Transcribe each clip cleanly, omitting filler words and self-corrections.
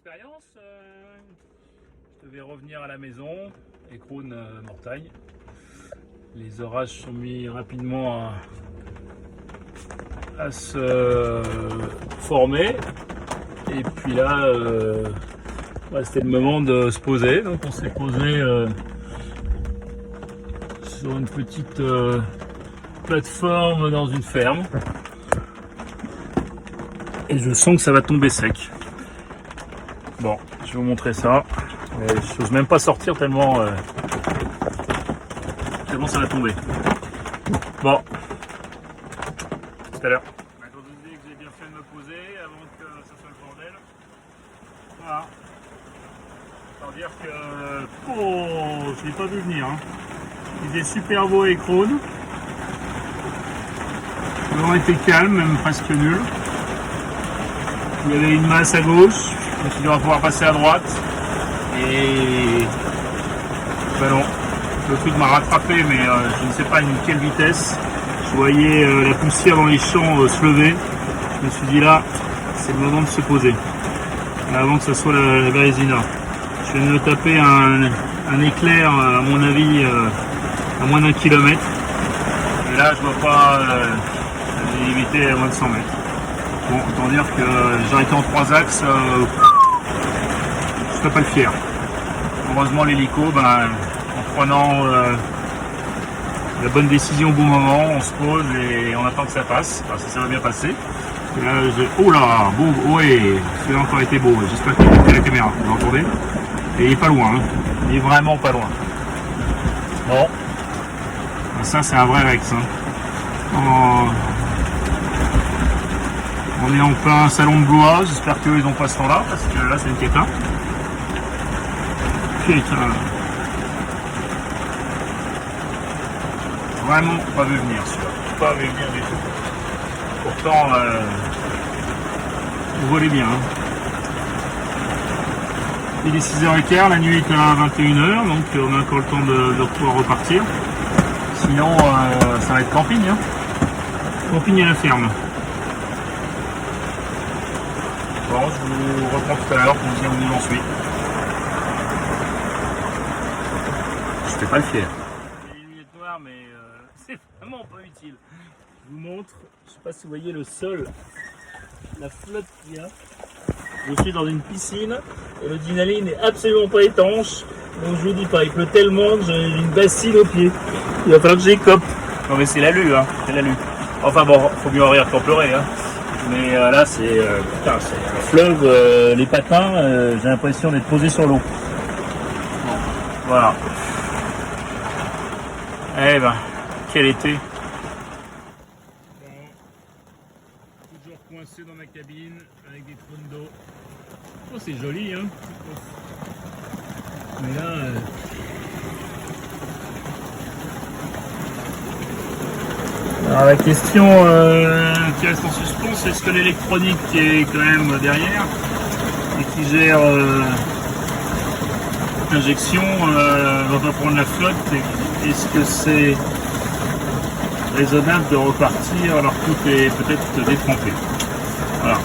expérience. Je devais revenir à la maison, Écrone, Mortagne. Les orages sont mis rapidement à se former. Et puis là, c'était le moment de se poser. Donc on s'est posé sur une petite plateforme dans une ferme. Et je sens que ça va tomber sec. Bon, je vais vous montrer ça. Mais je n'ose même pas sortir tellement ça va tomber. Bon, tout à l'heure. Quand je vous dis que j'ai bien fait de me poser avant que ça soit le bordel. Voilà. Pour dire que je l'ai pas vu venir. Hein. Il faisait super beau à Écrone. Le vent était calme, même presque nul. Il y avait une masse à gauche, donc il va pouvoir passer à droite. Et ben non, le truc m'a rattrapé, mais je ne sais pas à quelle vitesse. Je voyais la poussière dans les champs se lever. Je me suis dit là, c'est le moment de se poser. Là, avant que ce soit la Bérésina. Je viens de me taper un éclair, à mon avis, à moins d'1 kilomètre. Et là, je ne vois pas limiter à moins de 100 mètres. Bon, autant dire que j'ai arrêté en 3 axes, je ne serais pas le fier. Heureusement l'hélico, en prenant la bonne décision au bon moment, on se pose et on attend que ça passe. Enfin, ça va bien passer. Et là, oh là, bon, ouais, celui-là a encore été beau. J'espère qu'il a capté la caméra, vous l'entendez. Et il est pas loin, hein. Il est vraiment pas loin. Bon, ça c'est un vrai Rex. Hein. On est en plein salon de Blois, j'espère qu'eux ils n'ont pas ce temps-là, parce que là c'est une quête. Putain. Vraiment pas vu venir celui-là. Pas vu venir du tout. Pourtant, vous volez bien. Hein. Il est 6h15, la nuit est à 21h, donc on a encore le temps de pouvoir repartir. Sinon, ça va être camping. Hein. Camping à la ferme. Bon, je vous reprends tout à l'heure pour vous dire où j'en suis. Je n'étais pas le fier. J'ai une lunette noire, mais c'est vraiment pas utile. Je vous montre, je ne sais pas si vous voyez le sol, la flotte qu'il y a. Je suis dans une piscine et le dinaline n'est absolument pas étanche. Donc je vous dis pas, il pleut tellement que j'ai une bassine au pied. Il va falloir que j'écope. Non mais c'est la lue, hein, c'est la lue. Enfin bon, faut mieux en rire qu'en pleurer, hein. Mais là c'est un fleuve, les patins, j'ai l'impression d'être posé sur l'eau. Bon, voilà. Eh ben, quel été. Bon, toujours coincé dans ma cabine avec des trous d'eau. Oh c'est joli hein. Mais là... Alors la question qui reste en suspens, c'est est-ce que l'électronique qui est quand même derrière et qui gère l'injection va pas prendre la flotte et est-ce que c'est raisonnable de repartir alors que tout est peut-être détrempé? Voilà,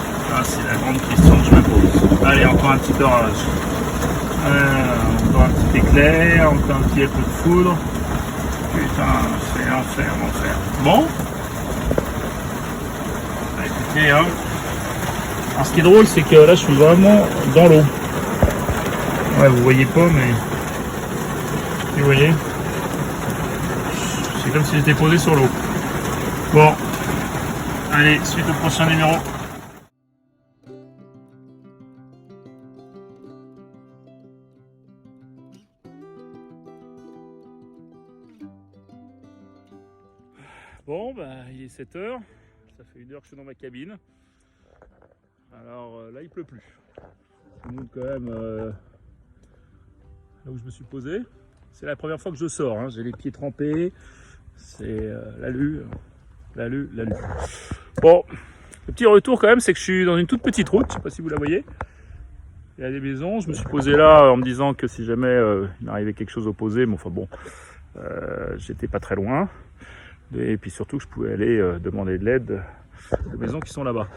c'est la grande question que je me pose. Allez, encore un petit orage. Encore un petit éclair, encore un petit peu de foudre. Putain, c'est l'enfer, l'enfer. Bon. Bah, écoutez, hein. Alors ce qui est drôle, c'est que là, je suis vraiment dans l'eau. Ouais, vous voyez pas, mais... Vous voyez? C'est comme si j'étais posé sur l'eau. Bon. Allez, suite au prochain numéro. Bon, il est 7h, ça fait 1 heure que je suis dans ma cabine. Alors là, il pleut plus. Je vous montre quand même là où je me suis posé. C'est la première fois que je sors, hein. J'ai les pieds trempés. C'est la lue. Bon, le petit retour quand même, c'est que je suis dans une toute petite route. Je sais pas si vous la voyez. Il y a des maisons. Je me suis posé là en me disant que si jamais il m'arrivait quelque chose opposé, mais enfin bon, j'étais pas très loin. Et puis surtout que je pouvais aller demander de l'aide aux maisons qui sont là-bas.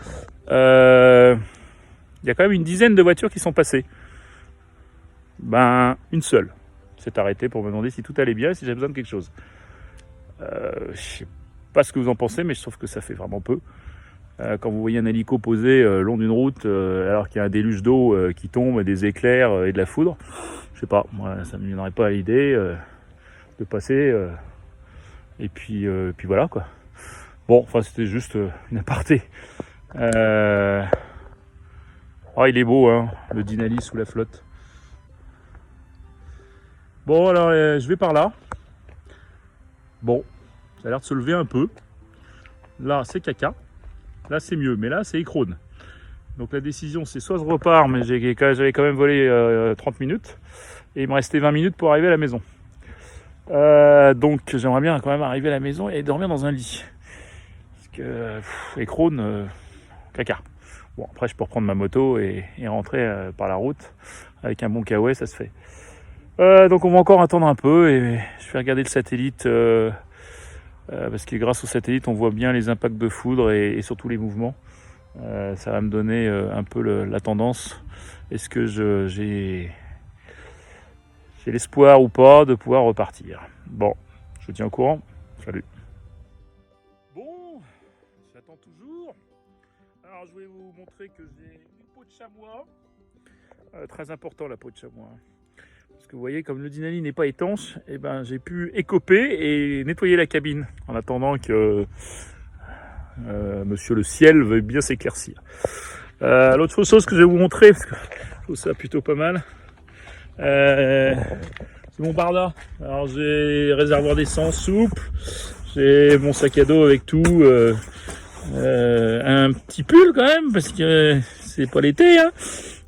il y a quand même une dizaine de voitures qui sont passées. Ben, une seule s'est arrêtée pour me demander si tout allait bien et si j'avais besoin de quelque chose. Je sais pas ce que vous en pensez, mais je trouve que ça fait vraiment peu. Quand vous voyez un hélico posé le long d'une route, alors qu'il y a un déluge d'eau qui tombe, des éclairs et de la foudre, je sais pas, moi ça ne me viendrait pas à l'idée de passer. Et puis voilà quoi. Bon, enfin c'était juste une aparté. Oh, il est beau, hein, le Denali sous la flotte. Bon, alors je vais par là. Bon, ça a l'air de se lever un peu. Là, c'est caca. Là, c'est mieux, mais là, c'est écrone. Donc la décision, c'est soit je repars, mais j'avais quand même volé 30 minutes. Et il me restait 20 minutes pour arriver à la maison. Donc j'aimerais bien quand même arriver à la maison et dormir dans un lit. Parce que écrone, caca. Bon, après, je peux reprendre ma moto et rentrer par la route. Avec un bon kawaii, ça se fait. Donc on va encore attendre un peu et je vais regarder le satellite parce que grâce au satellite on voit bien les impacts de foudre et surtout les mouvements. Ça va me donner un peu la tendance. Est-ce que j'ai l'espoir ou pas de pouvoir repartir? Bon, je vous tiens au courant. Salut. Bon, j'attends toujours. Alors je vais vous montrer que j'ai une peau de chamois. Très important la peau de chamois. Parce que vous voyez, comme le Denali n'est pas étanche, eh ben, j'ai pu écoper et nettoyer la cabine en attendant que Monsieur le Ciel veuille bien s'éclaircir. L'autre chose que je vais vous montrer, parce que je trouve ça plutôt pas mal, c'est mon barda. Alors j'ai réservoir d'essence souple, j'ai mon sac à dos avec tout, un petit pull quand même, parce que c'est pas l'été, hein.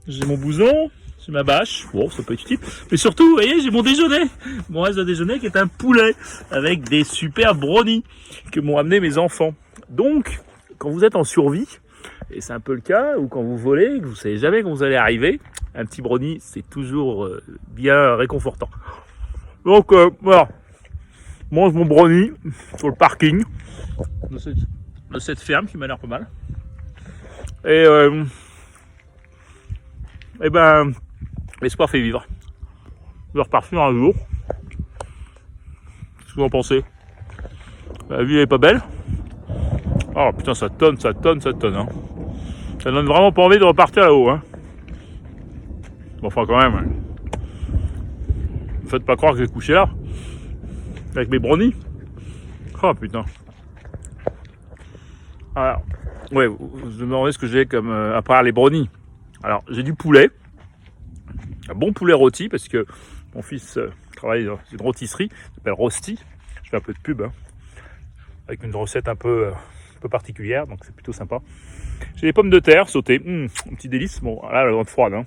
J'ai mon blouson. C'est ma bâche, bon ça peut être utile, mais surtout vous voyez j'ai mon déjeuner, mon reste de déjeuner qui est un poulet avec des super brownies que m'ont amené mes enfants. Donc quand vous êtes en survie, et c'est un peu le cas, ou quand vous volez, que vous savez jamais quand vous allez arriver, un petit brownie c'est toujours bien réconfortant. Donc voilà, je mange mon brownie sur le parking de cette ferme qui m'a l'air pas mal. Et ben l'espoir fait vivre. Je vais repartir un jour. Qu'est-ce que vous en pensez? La vie est pas belle. Oh putain, ça tonne. Hein. Ça donne vraiment pas envie de repartir là-haut. Hein. Bon, enfin, quand même. Ne faites pas croire que j'ai couché là. Avec mes brownies. Oh putain. Alors, ouais, vous vous demandez ce que j'ai comme. À part les brownies. Alors, j'ai du poulet. Un bon poulet rôti parce que mon fils travaille dans une rôtisserie qui s'appelle Rosti. Je fais un peu de pub hein, avec une recette un peu particulière, donc c'est plutôt sympa. J'ai des pommes de terre sautées, un petit délice. Bon, là, elles vont être froides. Hein.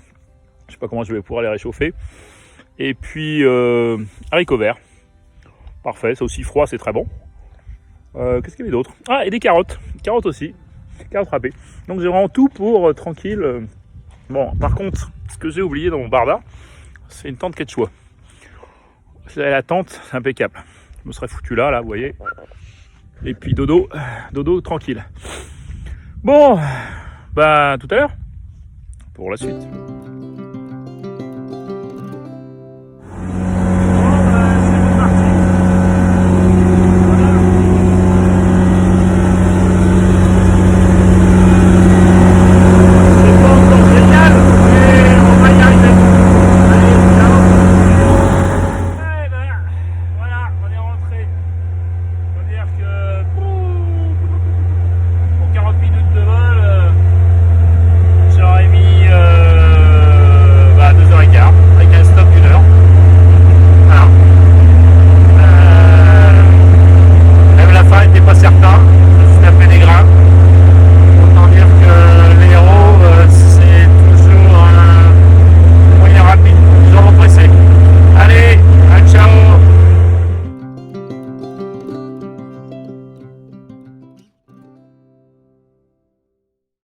Je sais pas comment je vais pouvoir les réchauffer. Et puis haricots verts. Parfait, ça aussi froid, c'est très bon. Qu'est-ce qu'il y avait d'autre? Ah, et des carottes. Carottes aussi. Carottes râpées. Donc j'ai vraiment tout pour tranquille. Bon, par contre, ce que j'ai oublié dans mon barda, c'est une tente quechua. La tente, c'est impeccable. Je me serais foutu là, vous voyez. Et puis dodo tranquille. Bon, bah tout à l'heure pour la suite.